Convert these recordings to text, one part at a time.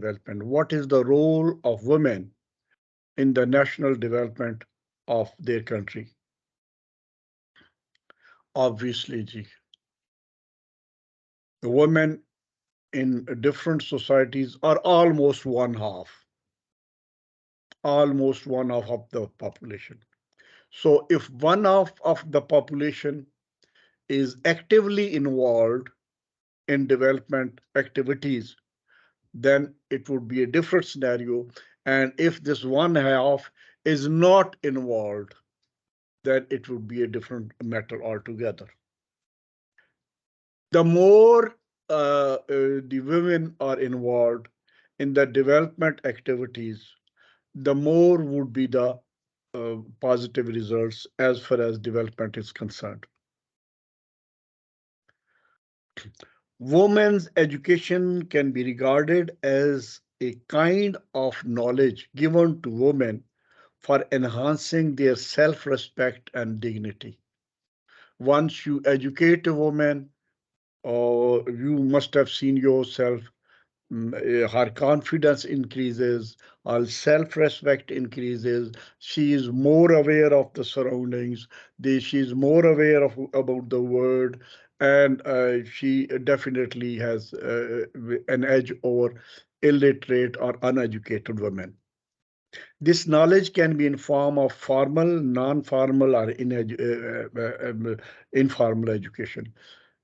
development. What is the role of women in the national development of their country? Obviously, ji, the women in different societies are almost one half of the population. So if one half of the population is actively involved in development activities, then it would be a different scenario. And if this one half is not involved, then it would be a different matter altogether. The more the women are involved in the development activities, the more would be the positive results as far as development is concerned. Women's education can be regarded as a kind of knowledge given to women for enhancing their self respect and dignity. Once you educate a woman, or you must have seen yourself, her confidence increases, her self respect increases. She is more aware of the surroundings, she is more aware of about the world, and she definitely has an edge over illiterate or uneducated women. This knowledge can be in form of formal, non-formal, or informal education.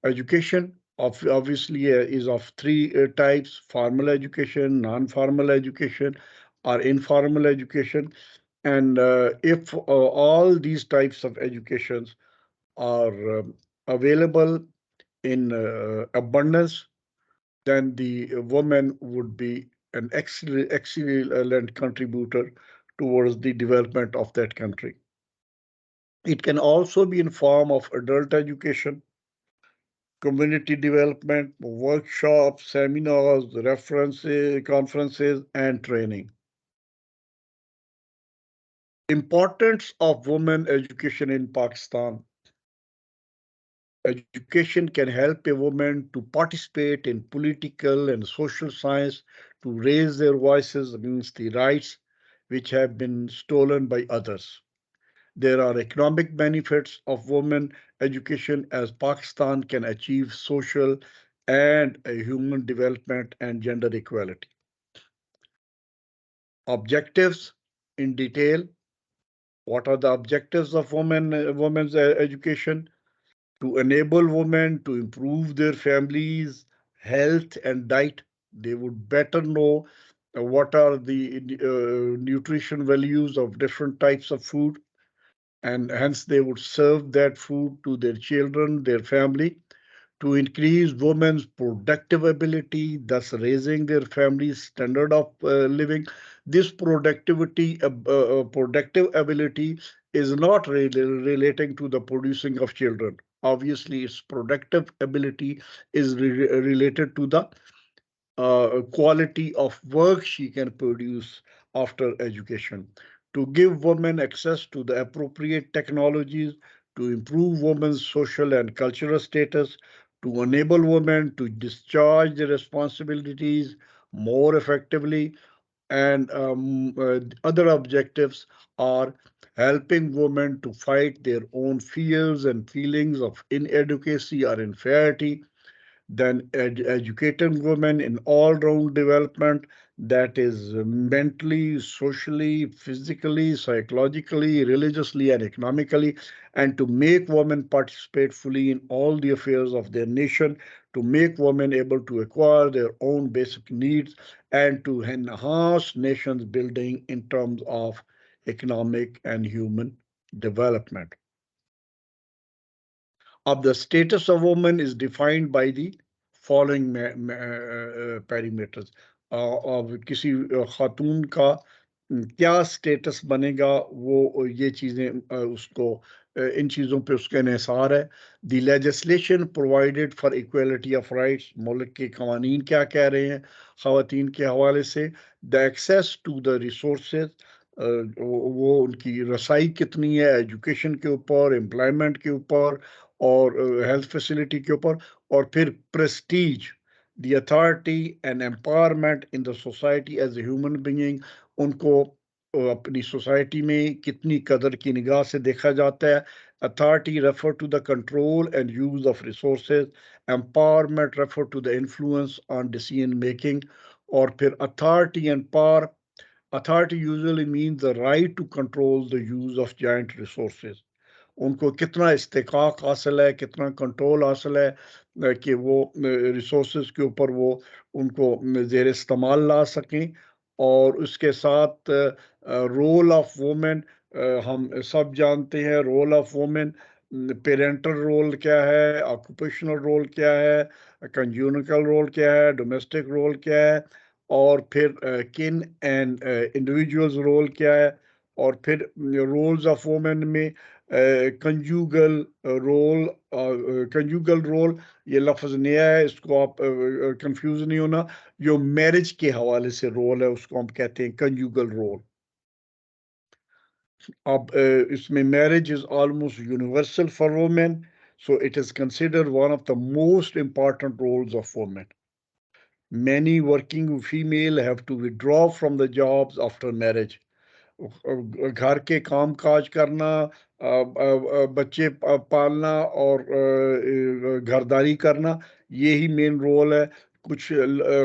Education obviously is of three types: formal education, non-formal education, or informal education. And if all these types of educations are available in abundance, then the woman would be an excellent contributor towards the development of that country. It can also be in form of adult education, community development, workshops, seminars, references, conferences, and training. Importance of women education in Pakistan. Education can help a woman to participate in political and social science, to raise their voices against the rights which have been stolen by others. There are economic benefits of women education as Pakistan can achieve social and human development and gender equality. Objectives in detail. What are the objectives of women's education? To enable women to improve their families' health and diet. They would better know what are the nutrition values of different types of food, and hence they would serve that food to their children, their family, to increase women's productive ability, thus raising their family's standard of living. This productive ability is not really relating to the producing of children. Obviously, its productive ability is related to the quality of work she can produce after education. To give women access to the appropriate technologies, to improve women's social and cultural status, to enable women to discharge their responsibilities more effectively, and other objectives are helping women to fight their own fears and feelings of inadequacy or inferiority, then educating women in all-round development, that is mentally, socially, physically, psychologically, religiously, and economically, and to make women participate fully in all the affairs of their nation, to make women able to acquire their own basic needs, and to enhance nations building in terms of economic and human development. Of the status of woman is defined by the following parameters. अब किसी खातून का क्या status बनेगा, वो ये चीजें उसको इन चीजों पे उसका इन्हिसार है. The legislation provided for equality of rights, मुल्क के कवानीन क्या कह रहे हैं खवातीन के हवाले से. The access to the resources, वो उनकी रसाई कितनी है एजुकेशन के ऊपर, एम्प्लॉयमेंट के ऊपर, और हेल्थ फैसिलिटी के ऊपर. और फिर Prestige, the authority and empowerment in the society as a human being. उनको अपनी सोसाइटी में कितनी कदर की निगाह से देखा जाता है. Authority refer to the control and use of resources. Empowerment refer to the influence on decision making. और फिर authority and power. Authority usually means the right to control the use of giant resources. उनको कितना इस्तेकाक हासिल है, कितना control हासिल है कि वो रिसोर्सेज के ऊपर वो उनको ज़ेर इस्तेमाल ला सकें. और उसके साथ रोल ऑफ वुमेन, हम सब जानते हैं role of women. Parental role क्या है, ऑक्यूपेशनल रोल क्या है, कंज्यूनिकल रोल क्या है, डोमेस्टिक रोल क्या है, और फिर किन एंड इंडिविजुअल्स रोल क्या है. और फिर रोल्स ऑफ वुमेन में कंजूगल रोल. कंजूगल रोल ये लफ्ज़ नया है, इसको आप कंफ्यूज नहीं होना. जो मैरिज के हवाले से रोल है उसको हम कहते हैं कंजूगल रोल. अब इसमें marriage is almost universal for women, so it is considered one of the most important roles of women. Many working female have to withdraw from the jobs after marriage. घर के काम काज करना, बच्चे पालना और घरदारी करना, यही मेन रोल है. कुछ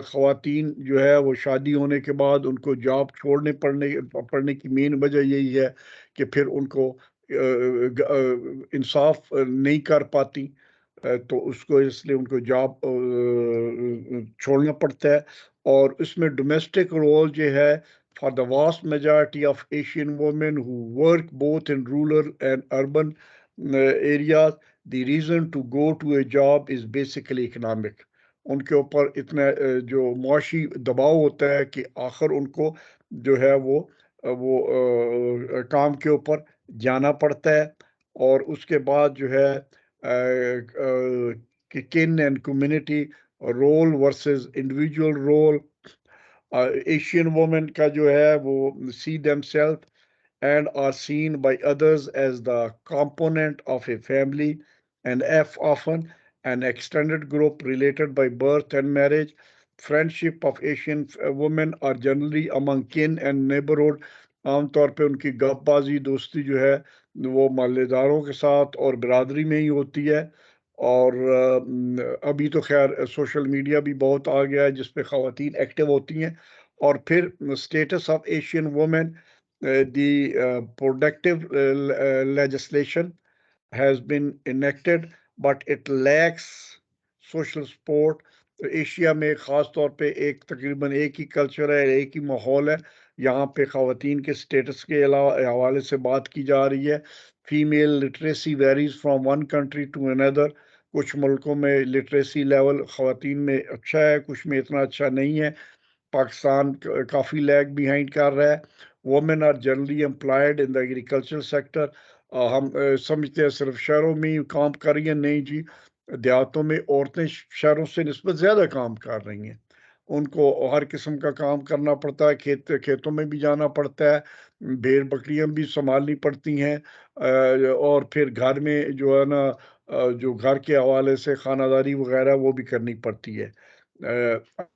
ख़वातीन जो है वो शादी होने के बाद उनको जॉब छोड़ने पड़ने की मेन वजह यही है कि फिर उनको इंसाफ नहीं कर पाती. तो उसको इसलिए उनको जॉब छोड़ना पड़ता है. और इसमें डोमेस्टिक रोल जो है, for the vast majority of Asian women who work both in rural and urban areas, the reason to go to a job is basically economic. उनके ऊपर इतना जो मुआशी दबाव होता है कि आखिर उनको जो है वो काम के ऊपर जाना पड़ता है. और उसके बाद जो है कि kin and community role versus individual role. Asian women का जो है वो see themselves and are seen by others as the component of a family, and F often an extended group related by birth and marriage. Friendship of Asian women are generally among kin and neighborhood. आमतौर पे उनकी गपबाजी दोस्ती जो है वो मोहल्लेदारों के साथ और बिरादरी में ही होती है. और अभी तो खैर सोशल मीडिया भी बहुत आ गया है जिस पे ख़वातीन एक्टिव होती हैं. और फिर status of Asian women, the productive legislation has been enacted, but it lacks social support. तो एशिया में ख़ास तौर पे एक तकरीबन एक ही कल्चर है, एक ही माहौल है. यहाँ पे ख़वातीन के स्टेटस के हवाले से बात की जा रही है. Female literacy varies from one country to another. कुछ मुल्कों में लिटरेसी लेवल ख़वातीन में अच्छा है, कुछ में इतना अच्छा नहीं है. पाकिस्तान काफ़ी लैग बिहाइंड कर रहा है. Women are generally employed in the agriculture sector. हम समझते हैं सिर्फ शहरों में ही काम कर रही हैं, नहीं जी. देहातों में औरतें शहरों से निस्बत ज़्यादा काम कर रही हैं. उनको हर किस्म का काम करना पड़ता है, खेतों में भी जाना पड़ता है, भेड़ बकरियां भी संभालनी पड़ती हैं. और फिर घर में जो है ना, जो घर के हवाले से खानादारी वगैरह वो भी करनी पड़ती है.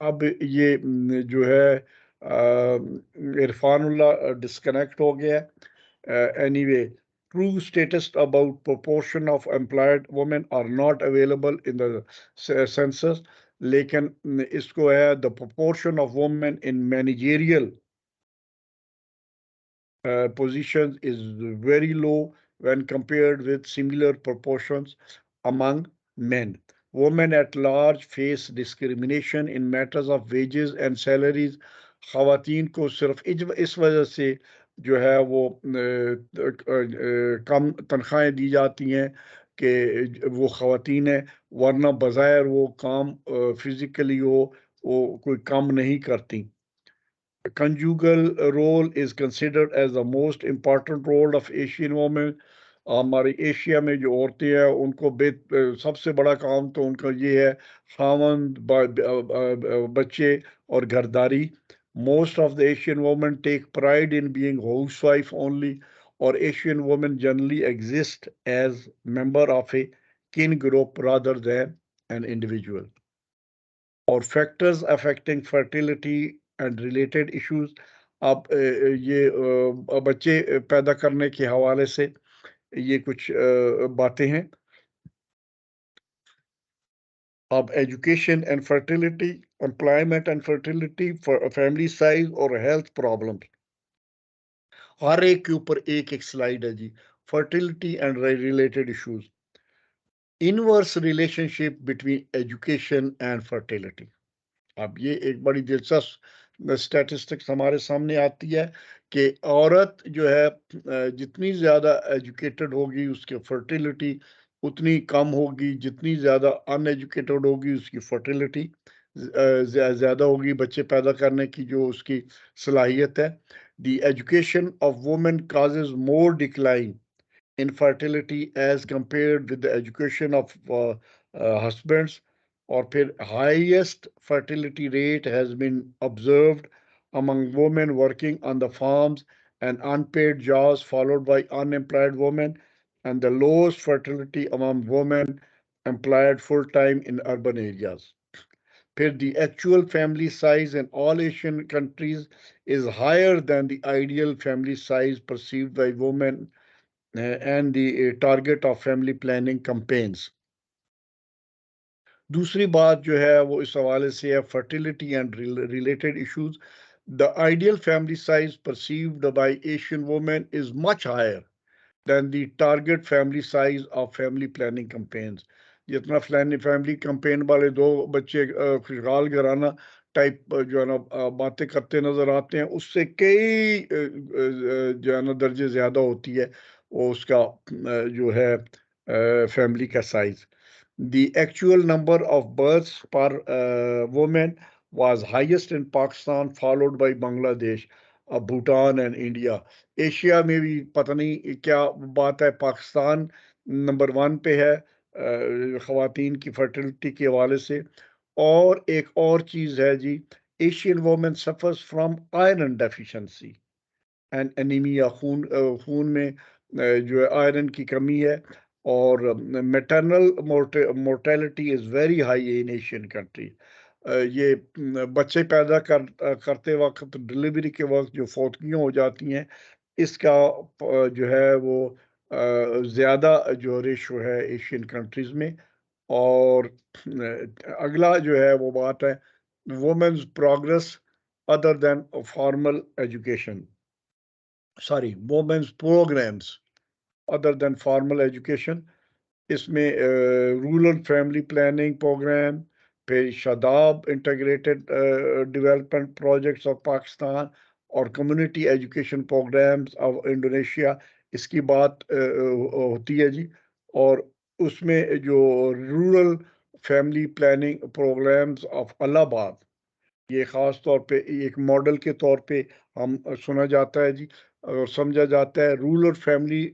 अब ये जो है इरफानुल्लाह डिस्कनेक्ट हो गया. Anyway, true status about proportion of employed women are not available in the census. लेकिन इसको है the proportion of women in managerial positions is very low when compared with similar proportions among men. Women at large face discrimination in matters of wages and salaries. ख़वातीन को सिर्फ इस वजह से जो है वो कम तनख्वाहें दी जाती हैं कि वो ख़वातीन हैं, वरना बज़ाहिर वो काम फिजिकली वो कोई काम नहीं करती. Conjugal role is considered as the most important role of Asian women. हमारी एशिया में जो औरतें हैं उनको सबसे बड़ा काम तो उनका ये है, खावंद बच्चे और घरदारी. Most of the Asian women take pride in being housewife only, or Asian women generally exist as member of a kin group rather than an individual. اور factors affecting fertility and related issues. اب یہ بچے پیدا کرنے کے حوالے سے یہ کچھ باتیں ہیں. اب education and fertility, employment and fertility, family size اور ہیلتھ پرابلم. ہر ایک کے اوپر ایک ایک سلائیڈ ہے جی. Fertility and related issues. Inverse relationship between education and fertility. اب یہ ایک بڑی دلچسپ اسٹیٹسٹکس ہمارے سامنے آتی ہے کہ عورت جو ہے جتنی زیادہ ایجوکیٹڈ ہوگی اس کی فرٹیلٹی اتنی کم ہوگی, جتنی زیادہ ان ایجوکیٹڈ ہوگی اس کی فرٹیلٹی زیادہ ہوگی, بچے پیدا کرنے کی جو اس کی صلاحیت ہے. The education of women causes more decline in fertility as compared with the education of husbands. Or pھر highest fertility rate has been observed among women working on the farms and unpaid jobs, followed by unemployed women, and the lowest fertility among women employed full-time in urban areas. Pھر the actual family size in all Asian countries is higher than the ideal family size perceived by women and the target of family planning campaigns. دوسری بات جو ہے وہ اس حوالے سے ہے fertility and related issues. The ideal family size perceived by Asian women is much higher than the target family size of family planning campaigns. جتنا family campaign والے دو بچے خوشحال گھرانہ ٹائپ جو ہے نا باتیں کرتے نظر آتے ہیں, اس سے کئی جو ہے نا درجے زیادہ ہوتی ہے وہ اس کا جو ہے فیملی کا size. The actual number of births per woman was highest in Pakistan, followed by Bangladesh, Bhutan and India. Asia میں بھی پتہ نہیں کیا بات ہے, پاکستان نمبر 1 پہ ہے خواتین کی فرٹیلٹی کے حوالے سے. اور ایک اور چیز ہے جی, Asian women suffers from iron deficiency and anaemia, خون میں جو ہے آئرن کی کمی ہے, اور maternal mortality is very high in Asian country. یہ بچے پیدا کرتے وقت, ڈلیوری کے وقت جو فوتگیاں ہو جاتی ہیں, اس کا جو ہے وہ زیادہ جو ریشو ہے ایشین کنٹریز میں. اور اگلا جو ہے وہ بات ہے women's progress other than formal education, women's programs other than formal education. اس میں رورل فیملی پلاننگ پروگرام, پھر Shadab integrated development projects of Pakistan, اور community education programmes of Indonesia, اس کی بات ہوتی ہے جی. اور اس میں جو rural family planning programmes of Allahabad, یہ خاص طور پہ ایک ماڈل کے طور پہ ہم سنا جاتا ہے جی, اور سمجھا جاتا ہے. Rural family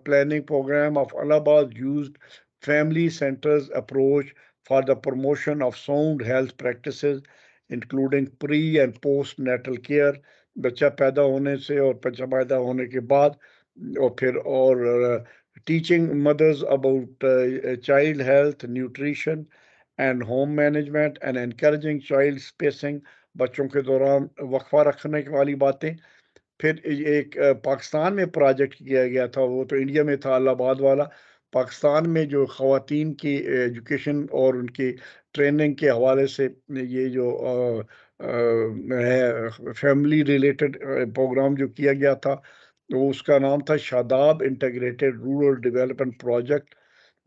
planning programme of Allahabad used family centres approach for the promotion of sound health practices including pre and post natal care, بچہ پیدا ہونے سے اور بچہ پیدا ہونے کے بعد, اور پھر اور teaching mothers about child health, nutrition and home management, and encouraging child spacing, بچوں کے دوران وقفہ رکھنے والی باتیں. پھر ایک پاکستان میں پروجیکٹ کیا گیا تھا, وہ تو انڈیا میں تھا الہ آباد والا. پاکستان میں جو خواتین کی ایجوکیشن اور ان کی ٹریننگ کے حوالے سے یہ جو ہے فیملی ریلیٹڈ پروگرام جو کیا گیا تھا, تو اس کا نام تھا Shadab integrated rural development project.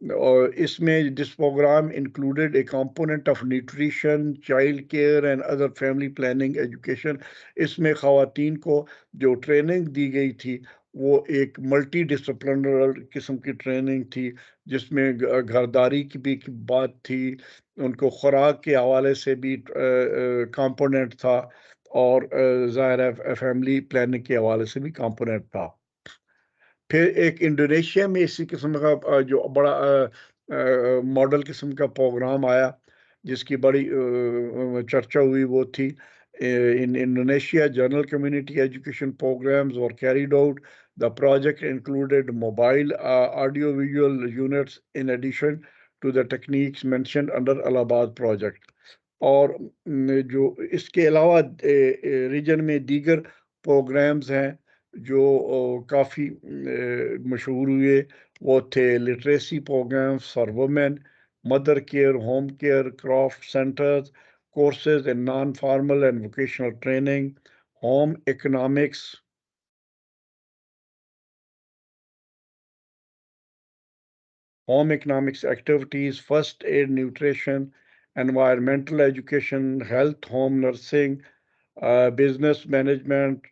اور اس میں دس programme included a component of nutrition, child care and other family planning education. اس میں خواتین کو جو ٹریننگ دی گئی تھی وہ ایک ملٹی ڈسپلنرل قسم کی ٹریننگ تھی, جس میں گھرداری کی بھی بات تھی, ان کو خوراک کے حوالے سے بھی کمپوننٹ تھا, اور ظاہر ہے فیملی پلاننگ کے حوالے سے بھی کمپوننٹ تھا. پھر ایک انڈونیشیا میں اسی قسم کا جو بڑا ماڈل قسم کا پروگرام آیا جس کی بڑی چرچا ہوئی, وہ تھی in Indonesia, general community education programs were carried out. The project included mobile audio-visual units in addition to the techniques mentioned under Allahabad project. اور جو اس کے علاوہ ریجن میں دیگر پروگرامز ہیں جو کافی مشہور ہوئے، وہ تھے literacy programmes for women, mother care, home care, craft centres, courses in non formal and vocational training, home economics, activities, first aid, nutrition, environmental education, health, home nursing, business management,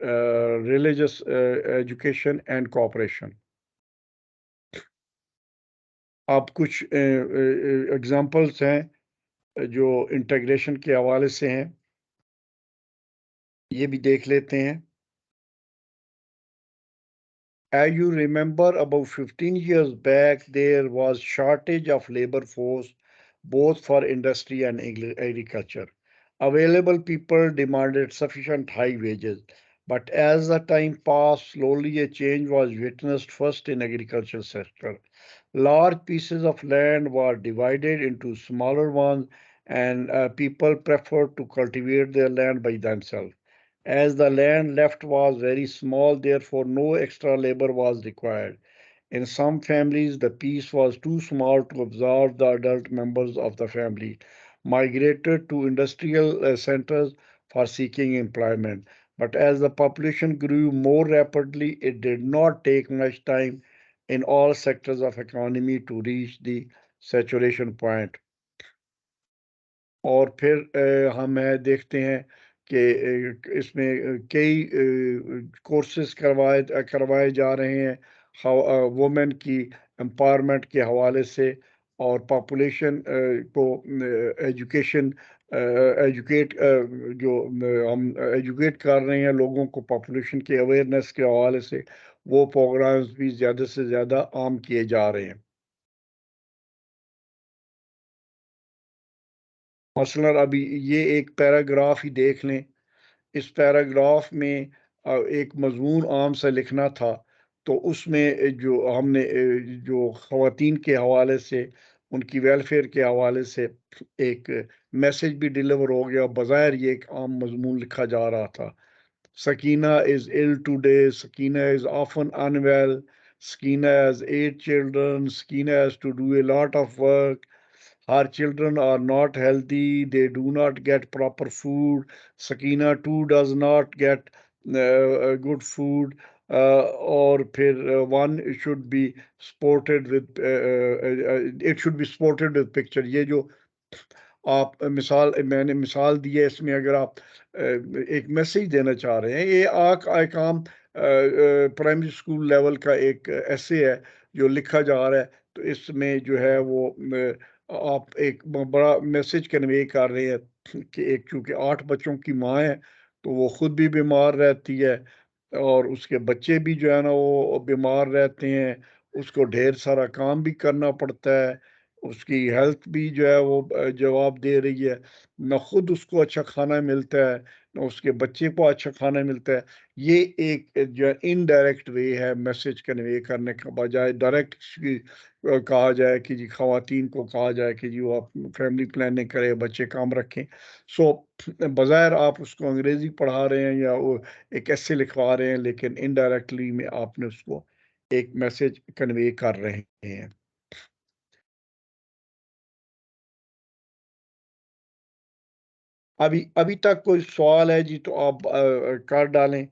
religious education and cooperation. آپ کچھ examples ہیں جو integration کے حوالے سے ہیں، یہ بھی دیکھ لیتے ہیں. As you remember, about 15 years back, there was shortage of labor force, both for industry and agriculture. Available people demanded sufficient high wages. But as the time passed, slowly a change was witnessed first in agriculture sector. Large pieces of land were divided into smaller ones, and people preferred to cultivate their land by themselves. As the land left was very small, therefore no extra labor was required. In some families, the piece was too small to absorb the adult members of the family, migrated to industrial centers for seeking employment. But as the population grew more rapidly, it did not take much time in all sectors of economy to reach the saturation point. اور پھر ہم دیکھتے ہیں کہ اس میں کئی courses کروائے جا رہے ہیں وومن کی امپاورمنٹ کے حوالے سے، اور پاپولیشن کو ایجوکیشن ایجوکیٹ جو ہم ایجوکیٹ کر رہے ہیں لوگوں کو پاپولیشن کے اویئرنیس کے حوالے سے، وہ پروگرامز بھی زیادہ سے زیادہ عام کیے جا رہے ہیں. مثلا ابھی یہ ایک پیراگراف ہی دیکھ لیں، اس پیراگراف میں ایک مضمون عام سے لکھنا تھا، تو اس میں جو ہم نے جو خواتین کے حوالے سے ان کی ویلفیئر کے حوالے سے ایک میسج بھی ڈیلیور ہو گیا. بظاہر یہ ایک عام مضمون لکھا جا رہا تھا. Sakina is ill today, Sakina is often unwell, Sakina has 8 children, Sakina has to do a lot of work, her children are not healthy, they do not get proper food, Sakina too does not get good food, or one should be supported with it should be supported with picture. یہ جو آپ میں نے مثال دی ہے، اس میں اگر آپ ایک میسج دینا چاہ رہے ہیں، یہ ایک عام پرائمری اسکول لیول کا ایک ایسے ہے جو لکھا جا رہا ہے، تو اس میں جو ہے وہ آپ ایک بڑا میسج کنوے کر رہے ہیں کہ ایک چونکہ 8 بچوں کی ماں ہے، تو وہ خود بھی بیمار رہتی ہے، اور اس کے بچے بھی جو ہے نا وہ بیمار رہتے ہیں، اس کو ڈھیر سارا کام بھی کرنا پڑتا ہے، اس کی ہیلتھ بھی جو ہے وہ جواب دے رہی ہے، نہ خود اس کو اچھا کھانا ملتا ہے، نہ اس کے بچے کو اچھا کھانا ملتا ہے. یہ ایک جو انڈائریکٹ وے ہے میسج کنوے کرنے کا، بجائے ڈائریکٹ کہا جائے کہ جی خواتین کو کہا جائے کہ جی وہ فیملی پلاننگ کرے، بچے کام رکھیں. سو بظاہر آپ اس کو انگریزی پڑھا رہے ہیں یا وہ ایک ایسے لکھوا رہے ہیں، لیکن انڈائریکٹلی میں آپ نے اس کو ایک میسج کنوے کر رہے ہیں. ابھی تک کوئی سوال ہے جی تو آپ کر ڈالیں.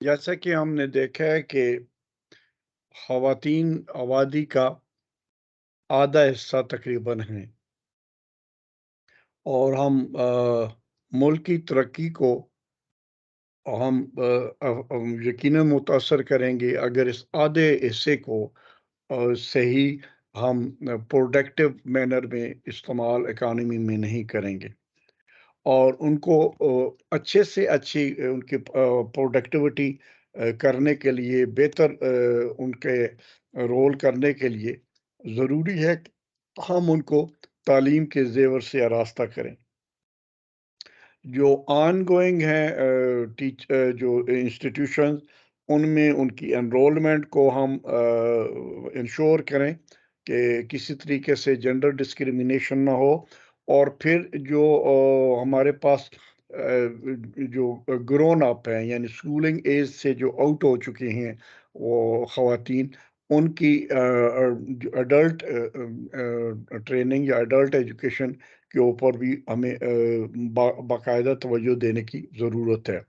جیسا کہ ہم نے دیکھا ہے کہ خواتین آبادی کا آدھا حصہ تقریباً ہیں، اور ہم ملک کی ترقی کو ہم یقیناً متاثر کریں گے اگر اس آدھے حصے کو صحیح ہم پروڈکٹیو مینر میں استعمال اکانومی میں نہیں کریں گے، اور ان کو اچھے سے اچھی ان کی پروڈکٹیوٹی کرنے کے لیے بہتر ان کے رول کرنے کے لیے ضروری ہے کہ ہم ان کو تعلیم کے زیور سے آراستہ کریں۔ جو آن گوئنگ ہیں جو انسٹیٹیوشنز، ان میں ان کی انرولمنٹ کو ہم انشور کریں کہ کسی طریقے سے جنڈر ڈسکریمنیشن نہ ہو، اور پھر جو ہمارے پاس جو گرون اپ ہیں، یعنی اسکولنگ ایج سے جو آؤٹ ہو چکے ہیں وہ خواتین، ان کی اڈلٹ ٹریننگ یا اڈلٹ ایجوکیشن کے اوپر بھی ہمیں باقاعدہ توجہ دینے کی ضرورت ہے۔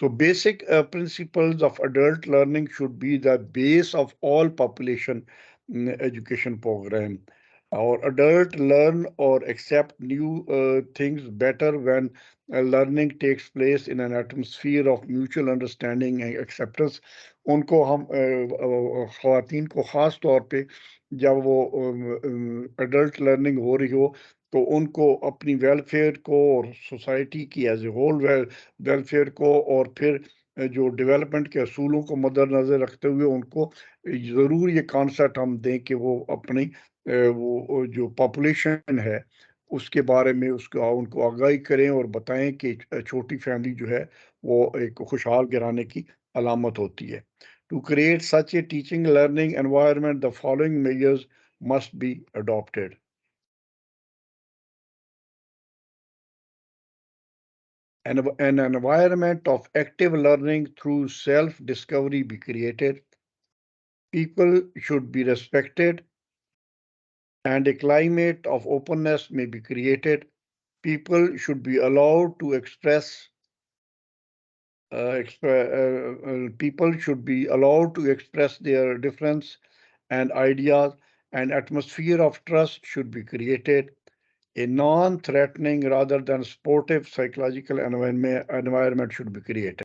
So basic principles of adult learning should be the base of all population education programme. Our adult learn or accept new things better when learning takes place in an atmosphere of mutual understanding and acceptance. ان کو ہم خواتین کو خاص طور پہ جب وہ adult learning ہو رہی ہو تو ان کو اپنی ویلفیئر کو اور سوسائٹی کی ایز اے ہول ویلفیئر کو، اور پھر جو ڈیولپمنٹ کے اصولوں کو مد نظر رکھتے ہوئے ان کو ضرور یہ کانسیپٹ ہم دیں کہ وہ اپنی وہ جو پاپولیشن ہے اس کے بارے میں ان کو آگاہی کریں اور بتائیں کہ چھوٹی فیملی جو ہے وہ ایک خوشحال گھرانے کی علامت ہوتی ہے۔ To create such a teaching learning environment, the following measures must be adopted. An environment of active learning through self-discovery be created. People should be respected, and a climate of openness may be created. People should be allowed to people should be allowed to express their difference and ideas. An atmosphere of trust should be created. A non-threatening rather than supportive psychological environment should be created.